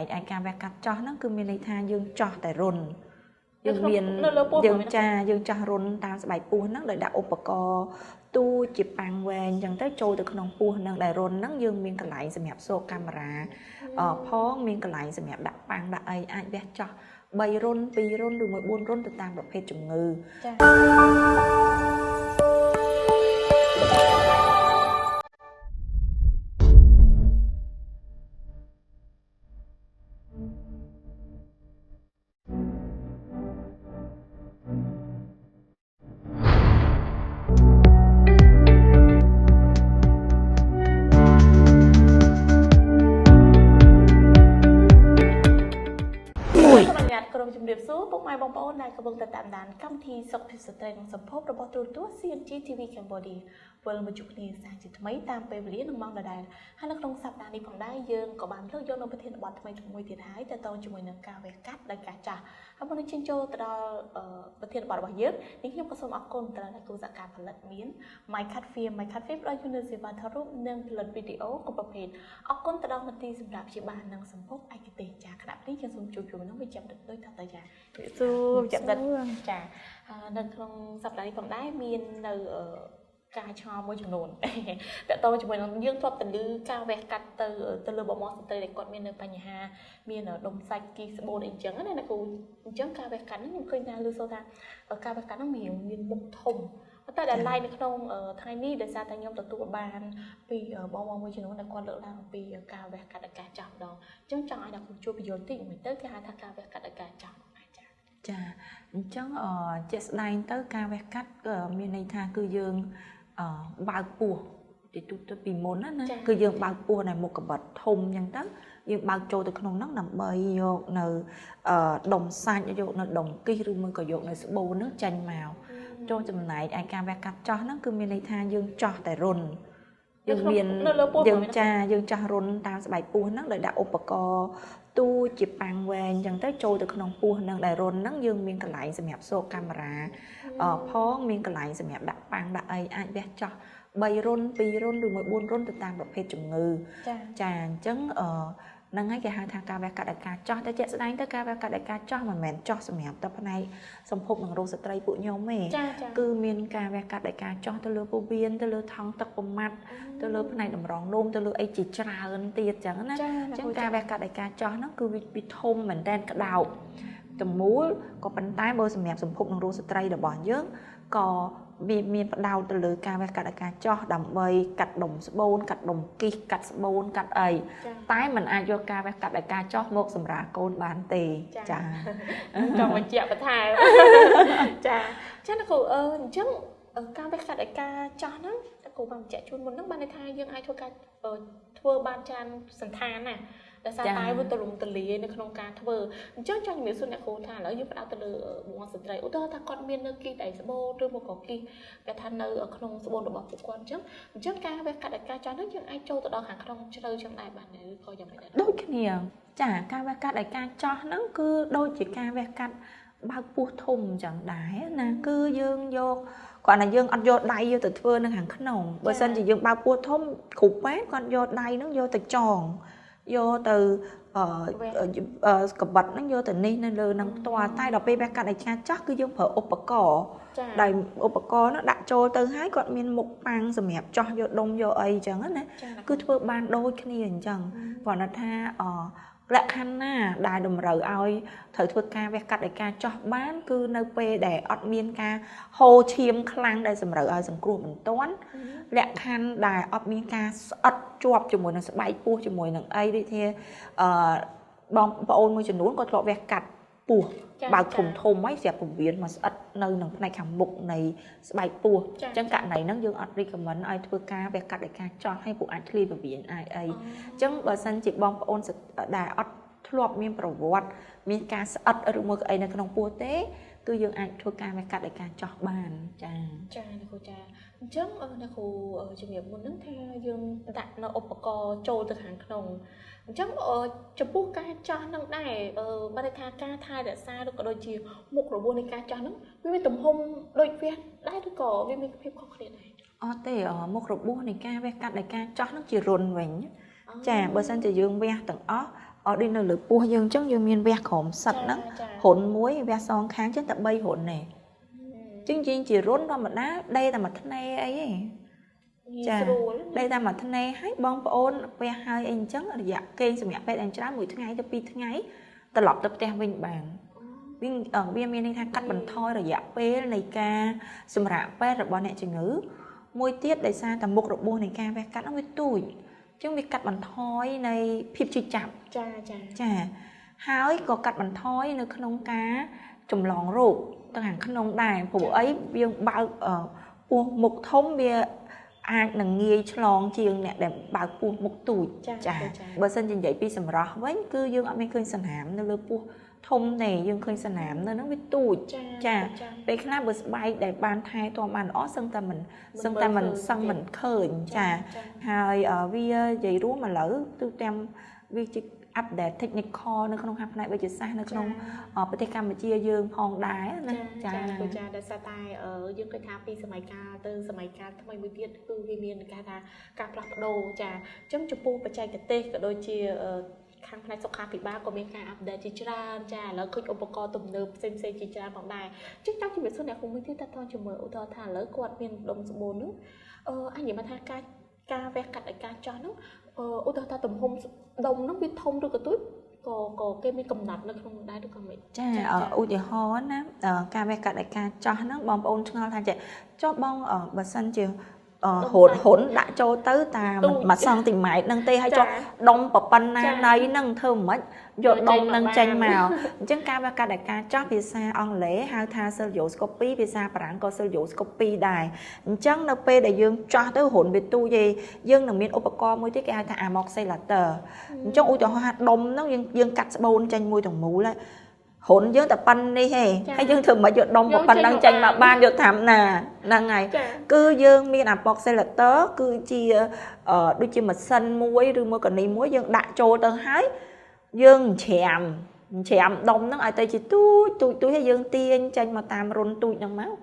này ai ca về cắt cho nó cứ miền này tha dương cho tại run dương miền dương cha run ta sẽ bài pu nó lại đặt upaco tu chụp bằng về chẳng tới trôi từ con pu nó lại run nó dương miền cái lại sẽ mẹp xô camera phong miền cái lại sẽ mẹp đặt bằng đặt ai về cho bay run pi run được một buôn run từ tamประเภท chủng ngưជំរាបសួរពុកម៉ែបងប្អូនដែលកំពុងតែតាមដានកម្មវិធីសុខភាពស្ត្រីនិងសម្ភពរបស់ទូរទស្សន៍ CNG TV Cambodia វិលមកជួបគ្នាសាជាថ្មីតាមពេលវេលានិងម៉ោងដដែលហើយនៅក្នុងសប្តាហ៍នេះផងដែរយើងក៏បានលើកយកនូវប្រធានបទថ្មីមួយទៀតហើយតទៅជាមួយនឹងការវេះកាត់ដោយការចាស់ហើយមុននឹងជិះចូលទៅដល់ប្រធានបទរបស់យើងនេះខ្ញុំក៏សូមអរគុណទៅដល់គ្រូសហការផលិតមាន My Cut Film ផ្ដល់ជូននូវសេវាថតរូបនិងផលិតវីដេអូគ្រប់ប្រភេទអរគុណទៅដល់មន្ទីរសម្រាប់ព្យាបាលនិងសម្ភពឯកទេសចាគណៈនេះយើងសូមជួបជុំនឹងវិជ្ជាដូចតទៅចាសួរចាំដិតចានៅក្នុងសប្តាហ៍នេះផងដែរមាននៅការឆ្ងល់មួយចំនួនតើតើជាមួយនឹងយើងធ្លាប់ទៅលើការវះកាត់ទៅលើបងប្អូនស្ត្រីដែលគាត់មាននៅបញ្ហាមានដុំសាច់គីស្បូនអីចឹងណាគ្រូអញ្ចឹងការវះកាត់ហ្នឹងខ្ញុំឃើញថាលើសូថាការវះកាត់ហ្នឹងមានមុខធំតែដែលឡាយនៅក្នុងថ្ងៃនេះដោយសារតែខ្ញុំទទួលបានពីបងប្អូនមួយចំនួនដែលគាត់លើកឡើងអំពីការវះកាត់ដោយការចាស់ម្ដងអញ្ចឹងចង់ឲ្យអ្នកគ្រូជួយបញ្យល់តិចមួយទៅគេហៅថាការវះកាត់ដោយការចាស់ចាអញ្ចឹងជាក់ស្ដែងទៅការវះកាត់មានន័យថាគឺយើងបើកពោះទីទូទៅពីមុនណាគឺយើងបើកពោះនៅមុខកបិតធំអញ្ចឹងទៅយើងបើកចូលទៅក្នុងហ្នឹងដើម្បីយកនៅដុំសាច់យកនៅដុំគិសឬមួយក៏យកនៅស្បូនហ្នឹងចាញ់មកចូលចំណែកឯការវះកាត់ចោះហ្នឹងគឺមានន័យថាយើងចោះតែរុនយើងមានយើងចាស់រុនតាមស្បែកពោះហ្នឹងដោយដាក់ឧបករណ៍ទូជាប៉ាំងវែងអញ្ចឹងទៅចូលទៅក្នុងពោះហ្នឹងដែលរុនហ្នឹងយើងមានកន្លែងសម្រាប់សូកកាមេរ៉ាផងមានកន្លែងសម្រាប់ដាក់ប៉ាំងដាក់អីអាចវះចោះ3រុន2រុនឬមួយ4រុនទៅតាមប្រភេទជំងឺចាអញ្ចឹងហ្នឹងហើយគេហៅថាការវះកាត់ដោយការចោះតែជាក់ស្ដែងទៅការវះកាត់ដោយការចោះមិនមែនចោះសម្រាប់តែផ្នែកសម្ភពនិងរោគស្ត្រីពួកខ្ញុំទេគឺមានការវះកាត់ដោយការចោះទៅលើពោះវៀនទៅលើថង់ទឹកប្រមាត់ទៅលើផ្នែកតម្រងនោមទៅលើអីជាច្រើនទៀតចឹងណាអញ្ចឹងការវះកាត់ដោយការចោះហ្នឹងគឺវាធំមែនតែនក្តោបតមូលក៏ប៉ុន្តែបើសម្រាប់សម្ភពនិងរោគស្ត្រីរបស់យើងក៏វាមានផ្ដោតទៅលើការវះកាត់ដោយការចោះដើម្បីកាត់ដុំស្បូនកាត់ដុំគិសកាត់ស្បូនកាត់អីតែมันអាចយកការវះកាត់ដោយការចោះមកសម្រាប់កូនបានទេចាចង់បញ្ជាក់បន្ថែមចាអ្នកគ្រូអញ្ចឹងការវះកាត់ដោយការចោះហ្នឹងអ្នកគ្រូបានបញ្ជាក់ជូនមុនហ្នឹងបានន័យថាយើងអាចធ្វើបានច្រើនសន្តានណាដែលសារតែវាទលំទលាយនៅក្នុងការធ្វើអញ្ចឹងចង់ជំរាបសួរអ្នកគ្រូថាឥឡូវយើងផ្ដោតទៅលើបងស្ត្រីឧទាហរណ៍ថាគាត់មាននៅគីដៃស្បូនឬមកក៏គីគេថានៅក្នុងស្បូនរបស់ពួកគាត់អញ្ចឹងការវះកាត់ដោយការចោះនោះយើងអាចចូលទៅដល់ខាងក្នុងជ្រៅចឹងដែរបានឬក៏យ៉ាងម៉េចដែរដូចគ្នាចាការវះកាត់ដោយការចោះហ្នឹងគឺដូចជាការវះកាត់បើកពោះធំអញ្ចឹងដែរណាគឺយើងយកគាត់ថាយើងអត់យកដៃយកទៅធ្វើនៅខាងក្នុងបើសិនជាយើងបើកពោះធំគ្រប់ពេកគាត់យកដៃហ្នឹងយកទៅចងយកទៅកបិតហ្នឹងយកទៅនេះនៅលើនឹងផ្ទាល់តែដល់ពេលវះកាត់ដោយការចោះគឺយើងប្រើឧបករណ៍ដោយឧបករណ៍នោះដាក់ចូលទៅហើយគាត់មានមុខប៉ាំងសម្រាប់ចោះយកដុំយកអីអញ្ចឹងណាគឺធ្វើបានដូចគ្នាអញ្ចឹងគាត់ថាលក្ខខណ្ឌណាដែលតម្រូវឲ្យត្រូវធ្វើការវះកាត់ដោយការចោះបានគឺនៅពេលដែលអត់មានការហូរឈាមខ្លាំងដែលសម្រូវឲ្យសង្គ្រោះបន្ទាន់លក្ខខណ្ឌដែលអត់មានការស្អិតជាប់ជាមួយនឹងស្បែកពោះជាមួយនឹងអីដូចជាបងប្អូនមួយចំនួនគាត់ធ្លាប់វះកាត់ពោះបើកធំហើយស្រាប់ពវៀនមកស្អិតនៅក្នុងផ្នែកខាងមុខនៃស្បែកពោះអញ្ចឹងករណីហ្នឹងយើងអត់ recommend ឲ្យធ្វើការវះកាត់ដោយការចោះឲ្យពួកអាចធ្លាយពវៀនអាចអីអញ្ចឹងបើសិនជាបងប្អូនដែលអត់ធ្លាប់មានប្រវត្តិមានការស្អិតឬមួយអីនៅក្នុងពោះទេគឺយើងអាចធ្វើការវះកាត់ដោយការចោះបានចាអ្នកគ្រូចាអញ្ចឹងអ្នកគ្រូជំរាបមុនហ្នឹងថាយើងដាក់នៅឧបករណ៍ចូលទៅខាងក្នុងអញ្ចឹងចំពោះការចោះហ្នឹងដែរបើថាការថែរក្សាឬក៏ដូចជាមុខរបួសនៃការចោះហ្នឹងវាមានទំហំដូចវះដែរឬក៏វាមានភាពខុសគ្នាដែរអត់ទេមុខរបួសនៃការវះកាត់ដោយការចោះហ្នឹងជារុនវិញចាបើសិនជាយើងវះទាំងអស់ ở đây là lửa pua dương chắc dương miền vẹt khổm sạch đó hỗn muối vẹt son kháng chắc tập bay hỗn này chương trình chỉ rốn đó mà đá đây là mặt thân này ấy chà đây là mặt thân này hay bong ôn ve hai anh chắc là dạ kênh sự mẹ về anh trái mùi thứ ngày cho pi thứ ngày ta lọt tập tem vinh bàn viên ở viên miền này cắt bằng thôi rồi dạ pe này ca sự mạ pe rồi bọn này chỉ ngữ môi tiết đại xa tầm một độ buông này ca ve cắt nó với tuổi chứ việc cắt bằng thoi này phim chỉ chậm chà hái có cắt bằng thoi nơi khăn ông cá trồng lòn rụt tầng hàng khăn ông đài phụ ấy viên bao ở buông một thông bia ai nằng nghe lòn chiêng nè để bao buông một tuổi chà bữa sinh trình dậy pi sầm rõ với cứ dương ở bên khơi sân hàm nơi lơ buông thông này dương khơi sân hàm nơi nó với tuổi chà về khá là bữa bay để ban thai to màn ó sân ta mình sân mình khơi chà hai ở vi dậy rúa mà lỡ tư tem vi chỉ update technical nó không học lại bây giờ sai nó không ở bên cạnh mà chia dương phong đái nè chà để sa tai ở dương cái tháp đi sớm ca từ sớm ca thay mới biết cứ vi miền ca plak đồ chà chấm chụp pu bạch chạy cái tê cái đôi chia khang này sọc khang thì ba có mấy cái update chỉ ra chàแล้วคืออุปกรณ์ตุ่มเนิบเซมchỉ ra bằng đài chắc chắn chỉ biết số này không biết ta thôi chỉ mở ô tô thả lỡ quạt miền đông sụp bồn nữa anh nhìn mà tha ca vẽ cắt lại ca cho nó ô tô ta tầm hôm đông nó biết thông được cái túi có cái mấy cầm nạt nó không đái được con mày chà ở u thì ho á ca vẽ cắt lại ca cho nó bom ôn ngon thay chạy cho bông ở bờ sân chiều hỗn đã cho tới ta mà xong thì mày nâng tê hay cho đông bập pan này nâng thơm mất giọt đông nâng chanh màu chân ca ba ca đại ca cho visa on lễ hai tha sơ dụ copy visa bản có sơ dụ copy đài chân np đại dương cho tới hỗn về tu gì dương là miền upacom mới tới cái hai tha mọc xây là tờ trong u cho hoa đông nó dương cắt bồn chanh môi thằng mũ lại hỗn dương tập pan đi hay dương thường mà giọt đông bập pan đang chanh mà ban giọt thảm nè năng ngày cứ dương miền mọc xây là tớ cứ chia đôi chia mà xanh muối rồi muối còn đi muối dương đại trôi tờ hái dương chèm đông nó ai tay chỉ tôi hay dương tiên tranh mà tam rôn tôi trong máu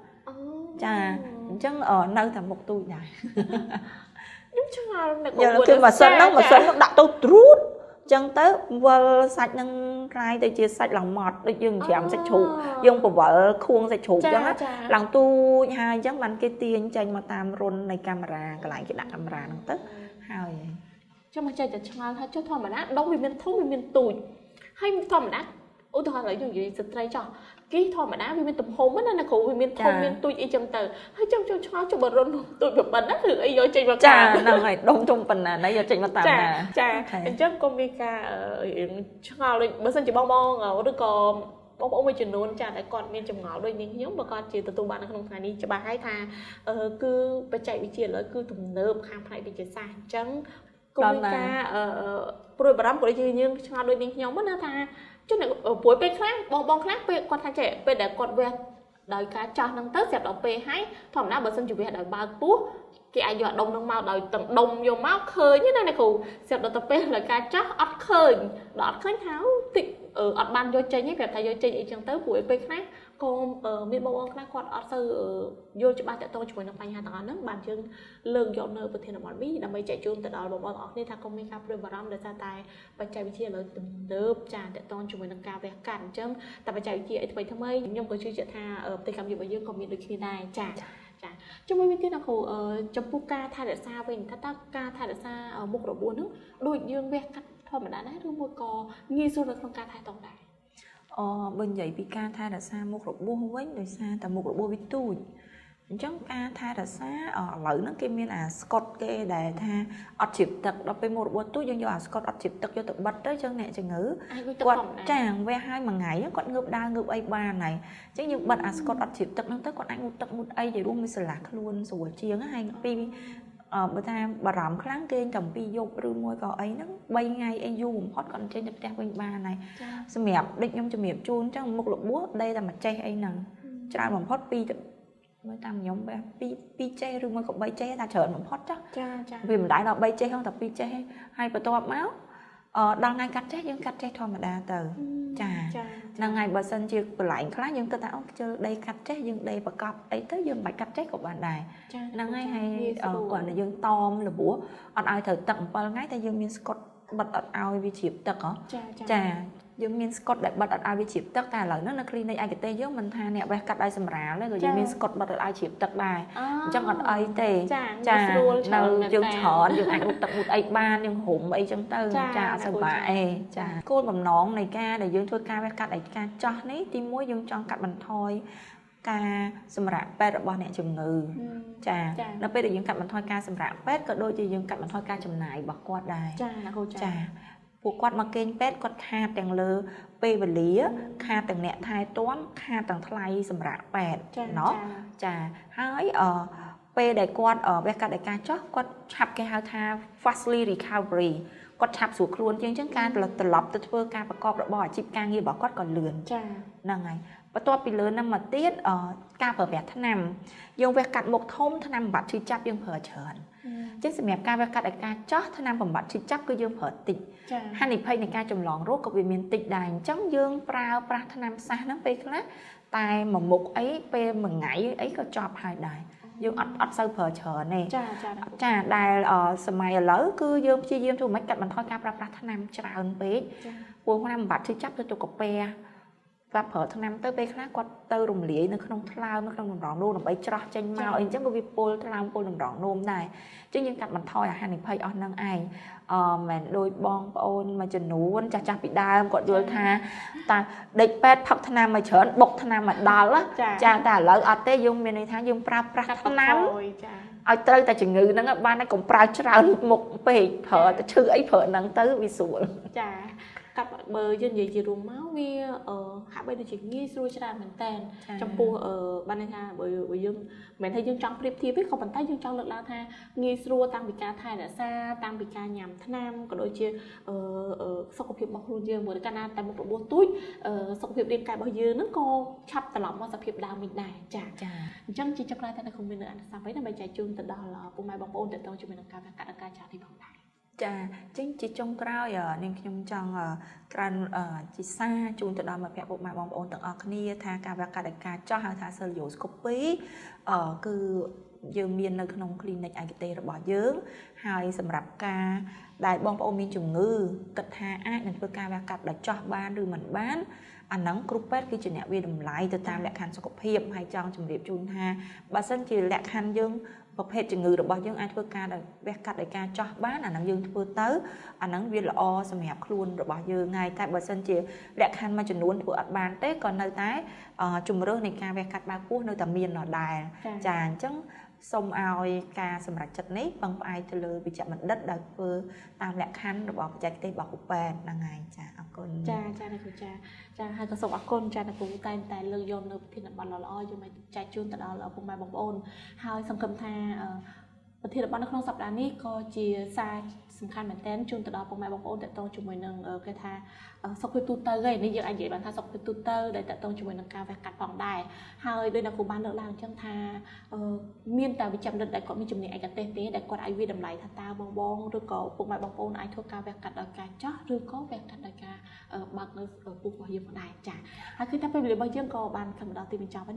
chà chắc ở nơi thầm một tôi này giờ là khi mà xuân nó đặt tôi rút chân tới vợ sạch nâng rai tôi chia sạch lòng mọt tôi dương chèm sạch chủ dương của vợ khuôn sạch chủ cho lòng tôi hai chắc mình cái tiên tranh mà tam rôn này camera cái lại cái đặt camera nó tức hai cho mà chơi cho ngon thôi cho thò mà đá đông vì mình thấu vì mình tủi hay thò mà đá ôi thò lại dùng gì stray cho cái thò mà đá vì mình tập hồn mất nên là khổ vì mình thâu mình tủi y chấm tờ hay cho bờ rôn tủi bờ bẩn á thử ấy vô chơi vào chà năng này đông trong phần là nãy giờ chơi vào tạm nè chà chắc con Mika cho ngon lên bữa sau chỉ bong ở đứa con bong mới chuyển luôn chà lại còn miền trồng ngõ đôi những nhóm mà con chỉ từ tụ bạn nó không phải đi cho bà hai tha cứ phải chạy bị chia lỡ cứ tụm nơm khang phải bị chia xa trắng công ca rồi bà đám của đây nhưng cho đôi những nhóm mất tha chứ này ở buổi bên khác bong khác bên con tha trẻ bên để con về đời cá cho năng tết dẹp đọc về hay thằng nào bữa sân chuẩn bị đời ba bút cái ai dọn đông đông mau đời tầng đông vô máu khơi như thế này khổ dẹp đọc về là cá chắc ắt khơi đọt khơi tháo tịnh ở ắt ban vô chơi nhé việc thay vô chơi chẳng tới buổi bên khác con ở miền bông khác con ắt sơ vô cho ba tại tôi chuẩn bị hai tầng nước bàn chân lưng dọn nơi bữa thiên là món bí là mấy chạy chun từ đó bông bông nên thằng con mình gặp rồi vào đó để ra tay và chạy bị chia là đớp trà tại tôi chuẩn bị nâng cao về cản chân tại và chạy chia thì thằng ấy nhưng có chưa chuyện tha ở tây cam gì bây giờ còn miền được khi này trà trong mấy cái nào khổ trong puka thay để xa mình thắt ca thay để xa ở một độ buồn nước đôi dương ve cắt thôi mà đã nát luôn một cò nghi xuống được không ca thay tổng đại bên vậy bị ca thay là xa một độ buông với đời xa tại một độ buông với tôi chẳng ca thay là xa lợi nó kia miền Scott kia để tha ọt chịp tật đó bên một bộ túi dân do Scott ọt chịp tật cho tự bật đấy chân nè chân ngữ quạt chàng ve hai mà ngày á con ngược đa ngược A3 này chứ nhưng bật Scott ọt chịp tật nó tới còn anh một tật một A vậy luôn mới lạc luôn rồi chiếng hay pi bữa ta bà rắm kháng kênh cầm pi vô rồi môi cò ấy nó bay ngay anh du hot còn trên nhập trang bên ba này xem mẹp định nhom cho mẹp chun trong một lỗ búa đây là mặt chay anh nè cho bằng hot pi mới tầm nhóm pi che rồi mới có bay che ta chở nó hot chắc vì mình đại là bay che không tập pi che hay bà to máu đang ngay cắt che nhưng cắt che thôi mà đa từ đang ngày bà sân chưa lại khá nhưng ta tạo chơi đây cắt che nhưng đây bà cọp ấy tới dương bài cắt che của bạn đài đang ngay hay còn là dương tom là búa ai thời tận bao ngay ta dương miền Scott bật ở ao vi chìm tật hả chà dương miên Scott đại bật ở ao vi chìm tật ta lời nó clinic ai cái tê dương mình tha nè bé cắt ai sầm rá lấy rồi dương miên Scott bật ở ao chìm tật đài chẳng ở ai tê chà nào dương thở dương ảnh tập một ai ban dương hụm ai chẳng tư chà sờ bại chà cô mầm nón này ca để dương thôi ca bé cắt ai ca cho nấy tim muối dương cho cắt bằng thôi ca sầm rạ pet របស់អ្នកជំងឺចានៅពេលដែលយើងកាត់បន្ថយការសម្រាកពេទ្យក៏ដូចជាយើងកាត់បន្ថយការចំណាយរបស់គាត់ដែរចាពួកគាត់មកគេងពេទ្យគាត់ខាតទាំងលើពេលវេលាខាតទាំងអ្នកថែទាំខាតទាំងថ្លៃសម្រាកពេទ្យណោះចាហើយពេលដែលគាត់វះកាត់ដោយការចោះគាត់ឆាប់គេហៅថា fastly recovery គាត់ឆាប់ស្រួលខ្លួនជាងចឹងការត្រឡប់ទៅធ្វើការប្រកបរបរអាជីពការងាររបស់គាត់ក៏លឿនចាហ្នឹងហើយបន្ទាប់ពីលឿនហ្នឹងមកទៀតការប្រើប្រាស់ថ្នាំយើងវះកាត់មុខធំថ្នាំបំបត្តិឈឺចាប់យើងប្រើច្រើនអញ្ចឹងសម្រាប់ការវះកាត់ដោយការចោះថ្នាំបំបត្តិឈឺចាប់គឺយើងប្រើតិចហានិភ័យនៃការចម្លងរោគក៏វាមានតិចដែរអញ្ចឹងយើងប្រើប្រាស់ថ្នាំសះហ្នឹងពេលខ្លះតែមួយមុខអីពេលមួយថ្ងៃអីក៏ចប់ហើយដែរយើងអត់សូវប្រើច្រើនទេចាដែលសម័យឥឡូវគឺយើងព្យាយាមធ្វើម៉េចកាត់បន្ថយការប្រើប្រាស់ថ្នាំច្រើនពេកព្រោះថ្នាំបំបត្តិឈឺចាប់ទៅកាពែគាត់ប្រើថ្នាំទៅពេលខ្លះគាត់ទៅរំលាយនៅក្នុងថ្លើមនៅក្នុងតម្រងនោមដើម្បីច្រោះចេញមកអីអញ្ចឹងក៏វាពុលថ្លើមពុលតម្រងនោមដែរអញ្ចឹងយើងកាត់បន្ថយអាហានិភ័យអស់ហ្នឹងឯងមិនដូចបងប្អូនមួយចំនួនចាស់ពីដើមគាត់យល់ថាតាដេកពេទ្យផឹកថ្នាំមកច្រើនបុកថ្នាំមកដល់ចាតែឥឡូវអត់ទេយើងមានន័យថាយើងប្រើប្រាស់ថ្នាំឲ្យត្រូវតែជំងឺហ្នឹងបានតែកុំប្រើច្រើនមុខពេកប្រើតែឈឺអីប្រើហ្នឹងទៅវាស្រួលចាកាត់បើយើងនិយាយជារួមមកវាហាក់បីដូចជាងាយស្រួលច្រើនមែនតើចំពោះបានន័យថាបើយើងមិនមែនថាយើងចង់ប្រៀបធៀបទេក៏ប៉ុន្តែយើងចង់លើកឡើងថាងាយស្រួលតាំងពីការថែរក្សាតាំងពីការញ៉ាំថ្នាំក៏ដូចជាសុខភាពរបស់ខ្លួនយើងមួយកាលណាតែមុខរបួសទូចសុខភាពរាងកាយរបស់យើងហ្នឹងក៏ឆាប់ត្រឡប់មកសភាពដើមវិញដែរចាអញ្ចឹងជាចុងក្រោយតែខ្ញុំមាននៅអនុសាសន៍ដើម្បីចែកជូនទៅដល់ពុកម៉ែបងប្អូនទាក់ទងជាមួយនឹងការកាត់ការចាស់នេះផងដែរចាចឹងជាចុងក្រោយនាងខ្ញុំចង់ក្រានជាសារជូនទៅដល់មិត្តភ័ក្តិពុកម៉ែបងប្អូនទាំងអស់គ្នាថាការវះកាត់ដោយការចោះហៅថា cystoscopy គឺយើងមាននៅក្នុង clinic ឯកទេសរបស់យើងហើយសម្រាប់ការដែលបងប្អូនមានជំងឺគិតថាអាចនឹងធ្វើការវះកាត់ដោយចោះបានឬមិនបានអាហ្នឹងគ្រូពេទ្យគឺជាអ្នកវាតម្លៃទៅតាមលក្ខខណ្ឌសុខភាពហើយចង់ជម្រាបជូនថាបើសិនជាលក្ខខណ្ឌយើងប្រភេទជំងឺរបស់យើងអាចធ្វើការដោយវះកាត់ដោយការចោះបានអាហ្នឹងយើងធ្វើទៅអាហ្នឹងវាល្អសម្រាប់ខ្លួនរបស់យើងហើយតែបើសិនជាលក្ខខណ្ឌមួយចំនួនធ្វើអត់បានទេក៏នៅតែជំរឿននៃការវះកាត់បើកពោះនៅតែមានដដែលចាអញ្ចឹងសូមឲ្យការសម្រេចចិត្តនេះពឹងផ្អែកទៅលើវិជ្ជបណ្ឌិតដែលធ្វើតាមលក្ខខណ្ឌរបស់បច្ចេកទេសរបស់គ្រូពេទ្យហ្នឹងហើយចាអរគុណចាអ្នកគ្រូចាហើយក៏សូមអរគុណចាអ្នកគ្រូតែលើកយកនៅប្រធានបទល្អៗយកមកចែកជូនទៅដល់ពុកម៉ែបងប្អូនហើយសង្ឃឹមថាប្រធានបទនៅក្នុងសប្តាហ៍នេះក៏ជាសារសំខាន់មែនទែនជូនទៅដល់ពុកម៉ែបងប្អូនទាក់ទងជាមួយនឹងគេថាសុខភាពទូទៅឯនេះយើងអាចនិយាយបានថាសុខភាពទូទៅដែលទាក់ទងជាមួយនឹងការវះកាត់ផងដែរហើយដោយអ្នកគ្រូបានលើកឡើងអញ្ចឹងថាមានតែវិជ្ជបណ្ឌិតដែលគាត់មានជំនាញឯកទេសទេដែលគាត់អាចវាតម្លៃថាតើបងឬក៏ពុកម៉ែបងប្អូនអាចធ្វើការវះកាត់ដោយការចោះឬក៏វះកាត់ដោយការបើកនៅពោះរបស់យើងផងដែរចាហើយគឺតែពេលវេលារបស់យើងក៏បានខំដល់ទីបញ្ចប់